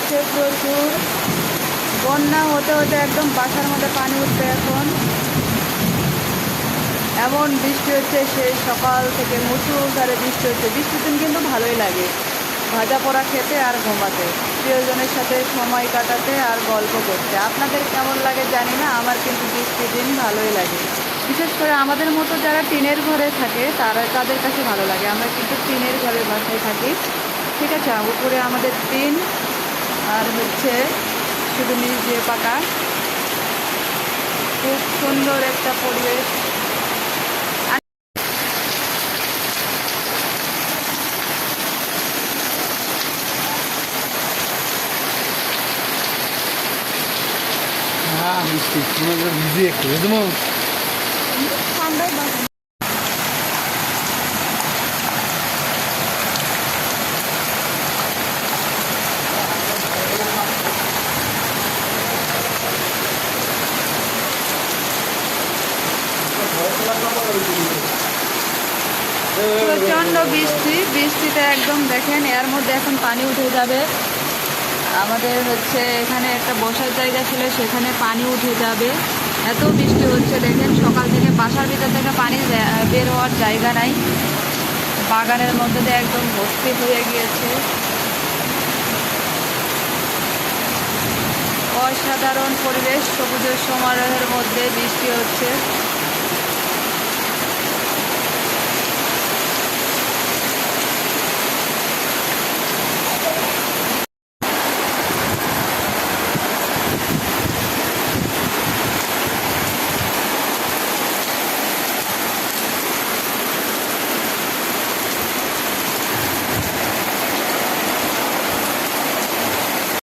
হচ্ছে প্রচুর। বন্যা হতে হতে একদম বাসার মধ্যে পানি উঠবে এখন। এমন বৃষ্টি হচ্ছে, সেই সকাল থেকে মুষলধারে বৃষ্টি হচ্ছে। বৃষ্টির দিন কিন্তু ভালোই লাগে ভাজা পোড়া খেতে আর ঘুমাতে, প্রিয়জনের সাথে সময় কাটাতে আর গল্প করতে। আপনাদের কেমন লাগে জানি না, আমার কিন্তু বৃষ্টির দিন ভালোই লাগে। বিশেষ করে আমাদের মতো যারা টিনের ঘরে থাকে তাদের কাছে ভালো লাগে। আমরা কিন্তু টিনের ঘরে বাসায় থাকি, ঠিক আছে। উপরে আমাদের টিন, আর হচ্ছে শুধু নিচ দিয়ে পাকা। খুব সুন্দর একটা পরিবেশ। মিষ্টি ভিজিয়ে খেয়ে দেবো। ঠান্ডায় বাসন। প্রচণ্ড বৃষ্টি, বৃষ্টিতে একদম দেখেন এর মধ্যে এখন পানি উঠে যাবে। আমাদের হচ্ছে এখানে একটা বসার জায়গা ছিল, সেখানে পানি উঠে যাবে। এত বৃষ্টি হচ্ছে দেখেন, সকাল থেকে বাসার ভিতর থেকে পানি বের হওয়ার জায়গা নাই। বাগানের মধ্যে দিয়ে একদম ভর্তি হয়ে গিয়েছে। অসাধারণ পরিবেশ, সবুজের সমারোহের মধ্যে বৃষ্টি হচ্ছে।